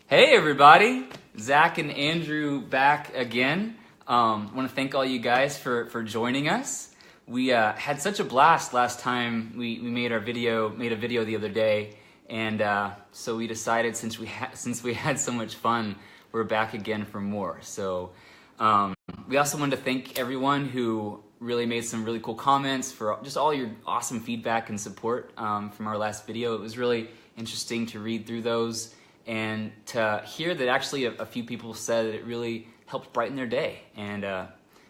Hey everybody, Zach and Andrew back again. Want to thank all you guys for joining us. We had such a blast last time we made a video the other day, and so we decided since we had so much fun, we're back again for more. So we also wanted to thank everyone who really made some really cool comments, for just all your awesome feedback and support from our last video. It was really interesting to read through those and to hear that actually a few people said that it really helped brighten their day and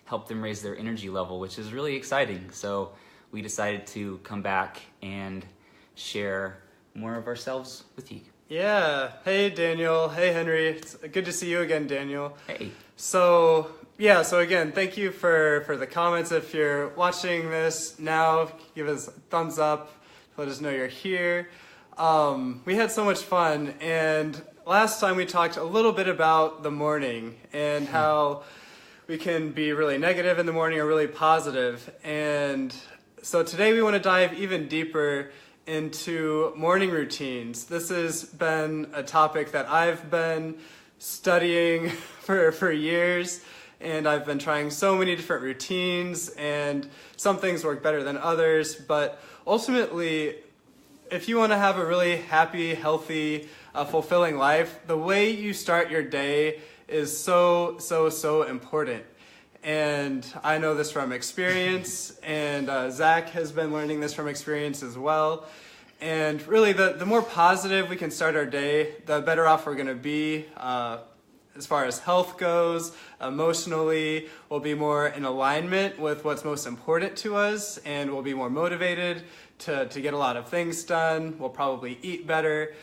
helped them raise their energy level, which is really exciting. So we decided to come back and share more of ourselves with you. Yeah. Hey, Daniel. Hey, Henry. It's good to see you again, Daniel. Hey. So again, thank you for the comments. If you're watching this now, give us a thumbs up. Let us know you're here. We had so much fun, and last time we talked a little bit about the morning and how we can be really negative in the morning or really positive. And so today we want to dive even deeper into morning routines. This has been a topic that I've been studying for years, and I've been trying so many different routines, and some things work better than others, but ultimately, if you want to have a really happy, healthy, fulfilling life, the way you start your day is so important. And I know this from experience, and Zach has been learning this from experience as well. And really, the more positive we can start our day, the better off we're going to be as far as health goes. Emotionally, we'll be more in alignment with what's most important to us, and we'll be more motivated to get a lot of things done. We'll probably eat better.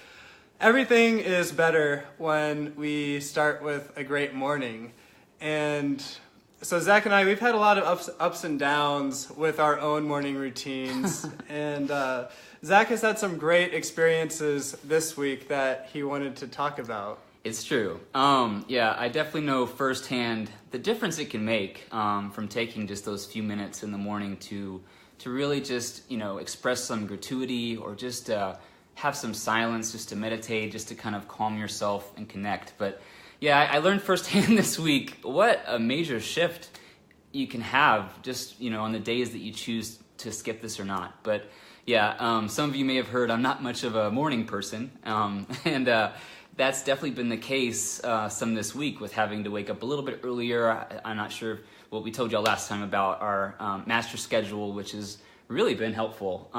Everything is better when we start with a great morning. And so Zach and I, we've had a lot of ups and downs with our own morning routines. And Zach has had some great experiences this week that he wanted to talk about. It's true. Yeah, I definitely know firsthand the difference it can make from taking just those few minutes in the morning to really just, express some gratuity or just have some silence, just to meditate, just to kind of calm yourself and connect. But yeah, I learned firsthand this week what a major shift you can have just, on the days that you choose to skip this or not. But yeah, some of you may have heard I'm not much of a morning person, and that's definitely been the case some this week with having to wake up a little bit earlier. I'm not sure what we told y'all last time about our master schedule, which has really been helpful.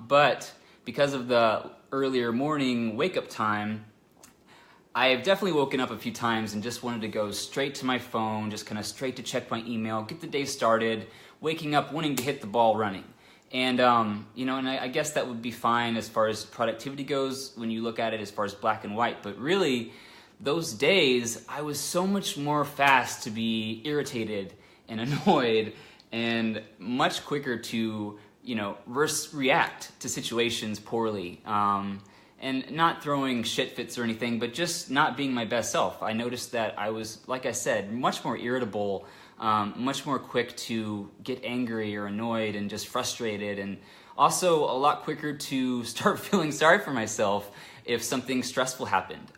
But because of the earlier morning wake-up time, I have definitely woken up a few times and just wanted to go straight to my phone, just kind of straight to check my email, get the day started, waking up wanting to hit the ball running. And, and I guess that would be fine as far as productivity goes when you look at it as far as black and white. But really, those days, I was so much more fast to be irritated and annoyed and much quicker to, react to situations poorly. And not throwing shit fits or anything, but just not being my best self. I noticed that I was, like I said, much more irritable, much more quick to get angry or annoyed and just frustrated, and also a lot quicker to start feeling sorry for myself if something stressful happened.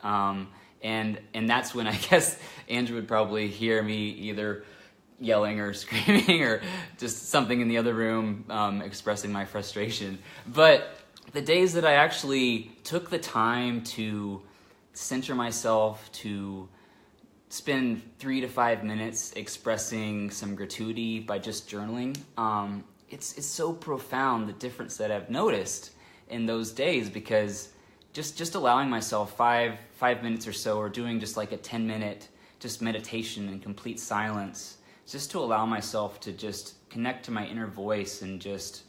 And that's when I guess Andrew would probably hear me either yelling or screaming or just something in the other room expressing my frustration. But the days that I actually took the time to center myself, to spend 3 to 5 minutes expressing some gratuity by just journaling, it's so profound, the difference that I've noticed in those days, because just allowing myself five minutes or so, or doing just like a 10-minute just meditation in complete silence, just to allow myself to just connect to my inner voice and just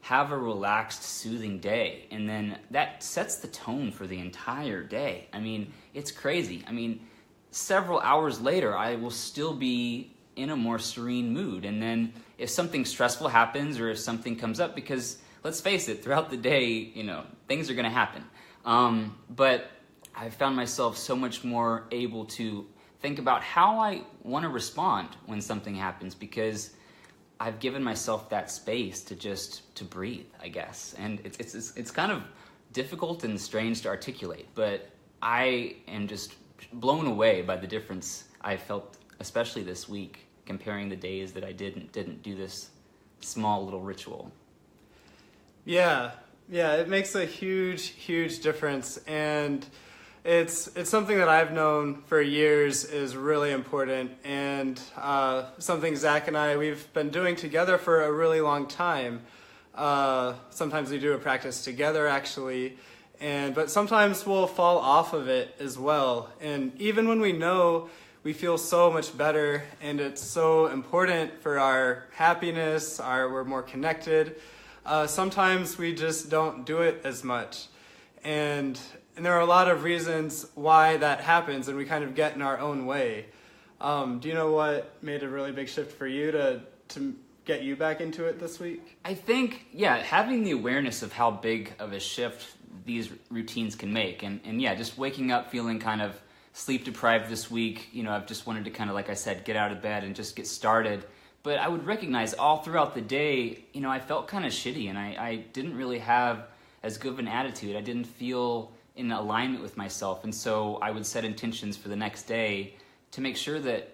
have a relaxed, soothing day. And then that sets the tone for the entire day. I mean, it's crazy. I mean, several hours later, I will still be in a more serene mood. And then if something stressful happens or if something comes up, because let's face it, throughout the day, things are going to happen. But I found myself so much more able to think about how I want to respond when something happens, because I've given myself that space to breathe, I guess. And it's kind of difficult and strange to articulate, but I am just blown away by the difference I felt, especially this week, comparing the days that I didn't do this small little ritual. Yeah, it makes a huge difference, and it's something that I've known for years is really important, and something Zach and we've been doing together for a really long time. Sometimes we do a practice together, actually, but sometimes we'll fall off of it as well. And even when we know, we feel so much better, and it's so important for our happiness, we're more connected. Sometimes we just don't do it as much. And there are a lot of reasons why that happens, and we kind of get in our own way. Do you know what made a really big shift for you to get you back into it this week? I think, having the awareness of how big of a shift these routines can make. And just waking up feeling kind of sleep deprived this week. I've just wanted to kind of, like I said, get out of bed and just get started. But I would recognize all throughout the day, I felt kind of shitty, and I didn't really have as good of an attitude. I didn't feel in alignment with myself. And so I would set intentions for the next day to make sure that,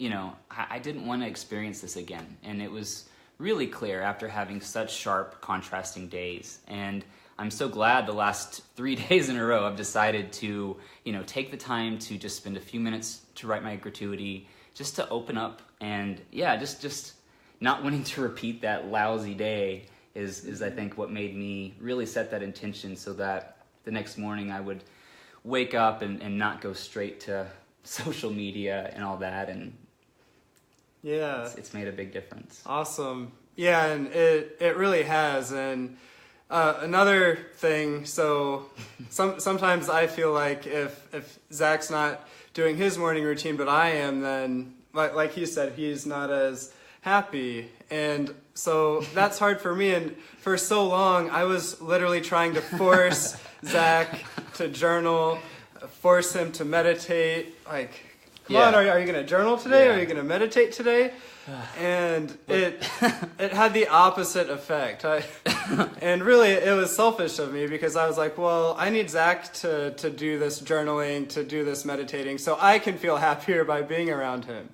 I didn't want to experience this again. And it was really clear after having such sharp, contrasting days. And I'm so glad the last 3 days in a row I've decided to, take the time to just spend a few minutes to write my gratuity, just to open up, and just not wanting to repeat that lousy day is I think what made me really set that intention, so that the next morning I would wake up and not go straight to social media and all that. And it's made a big difference. Awesome. Yeah, and it really has. And another thing, so sometimes I feel like if Zach's not doing his morning routine, but I am, then like he said, he's not as happy. And so that's hard for me. And for so long, I was literally trying to force Zach to journal, force him to meditate. Like, come on, are you going to journal today? Are you going to meditate today? And it had the opposite effect. And really, it was selfish of me, because I was like, well, I need Zach to do this journaling, to do this meditating, so I can feel happier by being around him.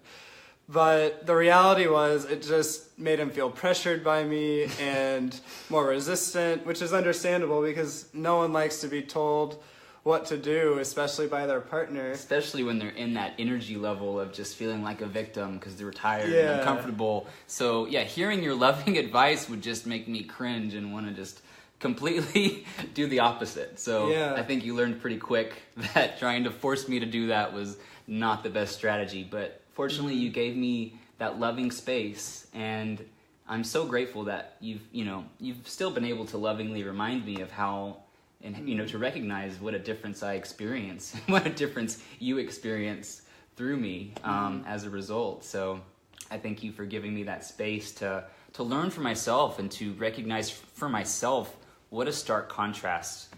But the reality was, it just made him feel pressured by me and more resistant, which is understandable, because no one likes to be told what to do, especially by their partner. Especially when they're in that energy level of just feeling like a victim because they're tired and uncomfortable. So hearing your loving advice would just make me cringe and want to just completely do the opposite. So I think you learned pretty quick that trying to force me to do that was not the best strategy. But fortunately, you gave me that loving space, and I'm so grateful that you've still been able to lovingly remind me of how, and to recognize what a difference I experience, what a difference you experience through me as a result. So I thank you for giving me that space to learn for myself and to recognize for myself what a stark contrast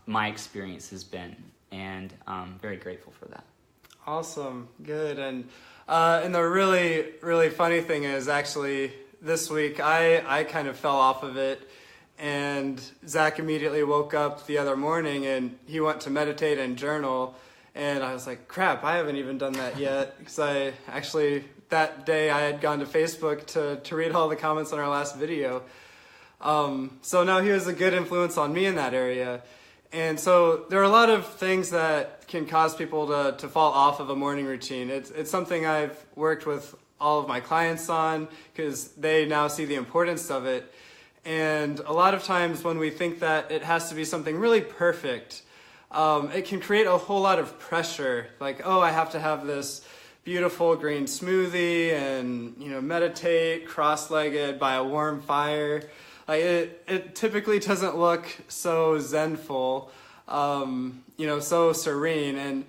my experience has been, and I'm very grateful for that. Awesome, good. And the really funny thing is, actually this week I kind of fell off of it. And Zach immediately woke up the other morning and he went to meditate and journal. And I was like, crap, I haven't even done that yet. Because that day I had gone to Facebook to read all the comments on our last video. So now he was a good influence on me in that area. And so there are a lot of things that can cause people to fall off of a morning routine. It's something I've worked with all of my clients on, because they now see the importance of it. And a lot of times when we think that it has to be something really perfect, it can create a whole lot of pressure. Like, I have to have this beautiful green smoothie and, meditate cross-legged by a warm fire. Like, it typically doesn't look so zenful, so serene. And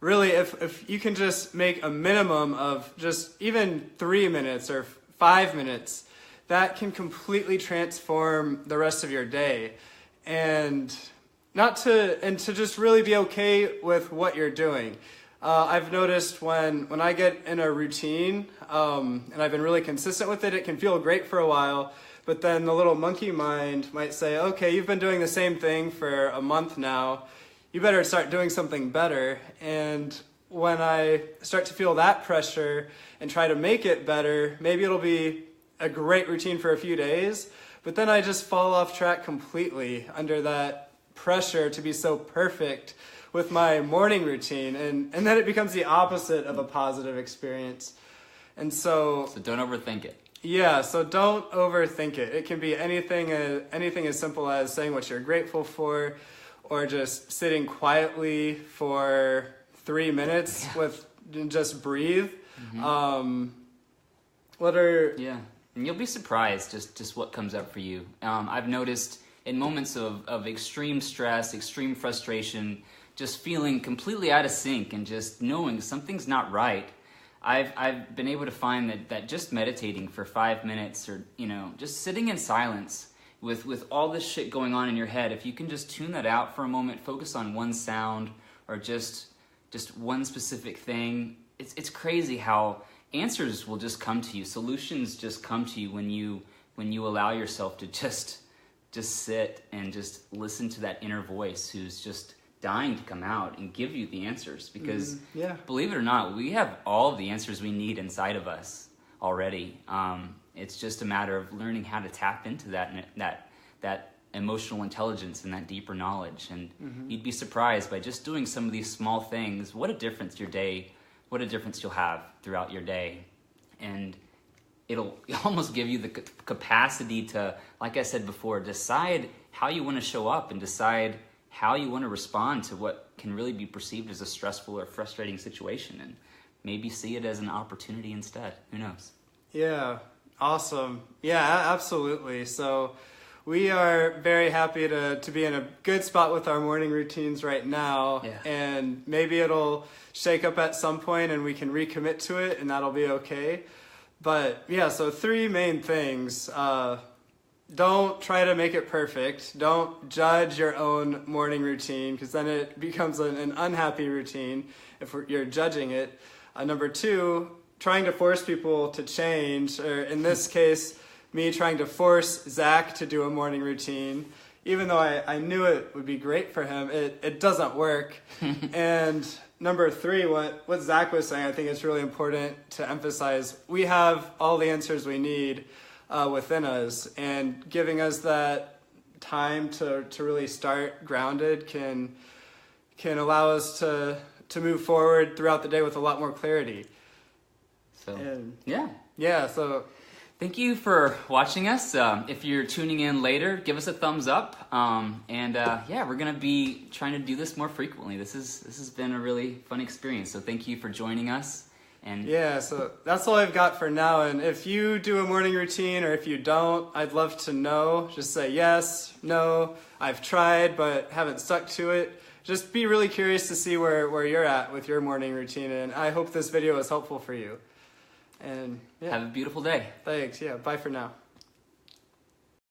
really, if you can just make a minimum of just even 3 minutes or 5 minutes, that can completely transform the rest of your day. And to just really be okay with what you're doing. I've noticed when I get in a routine, and I've been really consistent with it, it can feel great for a while, but then the little monkey mind might say, okay, you've been doing the same thing for a month now, you better start doing something better. And when I start to feel that pressure and try to make it better, maybe it'll be a great routine for a few days, but then I just fall off track completely under that pressure to be so perfect with my morning routine, and then it becomes the opposite of a positive experience. And so don't overthink it. Yeah, so don't overthink it. It can be anything as simple as saying what you're grateful for, or just sitting quietly for 3 minutes with just breathe. Yeah, and you'll be surprised just what comes up for you. I've noticed in moments of extreme stress, extreme frustration, just feeling completely out of sync and just knowing something's not right, I've been able to find that just meditating for 5 minutes, or just sitting in silence with all this shit going on in your head, if you can just tune that out for a moment, focus on one sound or just one specific thing, it's crazy how answers will just come to you, solutions just come to you when you allow yourself to just sit and just listen to that inner voice who's just dying to come out and give you the answers, because believe it or not, we have all of the answers we need inside of us already. It's just a matter of learning how to tap into that emotional intelligence and that deeper knowledge, and you'd be surprised by just doing some of these small things what a difference you'll have throughout your day. And it'll almost give you the capacity to, like I said before, decide how you want to show up and decide how you want to respond to what can really be perceived as a stressful or frustrating situation, and maybe see it as an opportunity instead. Who knows? Yeah, awesome. Yeah, absolutely. So we are very happy to be in a good spot with our morning routines right now, and maybe it'll shake up at some point and we can recommit to it, and that'll be okay. But yeah, so 3 main things. Don't try to make it perfect. Don't judge your own morning routine, because then it becomes an unhappy routine if you're judging it. Number 2, trying to force people to change, or in this case, me trying to force Zach to do a morning routine, even though I knew it would be great for him, it doesn't work. And number 3, what Zach was saying, I think it's really important to emphasize. We have all the answers we need within us, and giving us that time to really start grounded can allow us to move forward throughout the day with a lot more clarity. So, so thank you for watching us. If you're tuning in later, give us a thumbs up. We're gonna be trying to do this more frequently. This has been a really fun experience. So thank you for joining us. And so that's all I've got for now. And if you do a morning routine, or if you don't, I'd love to know. Just say yes, no, I've tried but haven't stuck to it. Just be really curious to see where you're at with your morning routine, and I hope this video is helpful for you. And have a beautiful day. Thanks. Bye for now.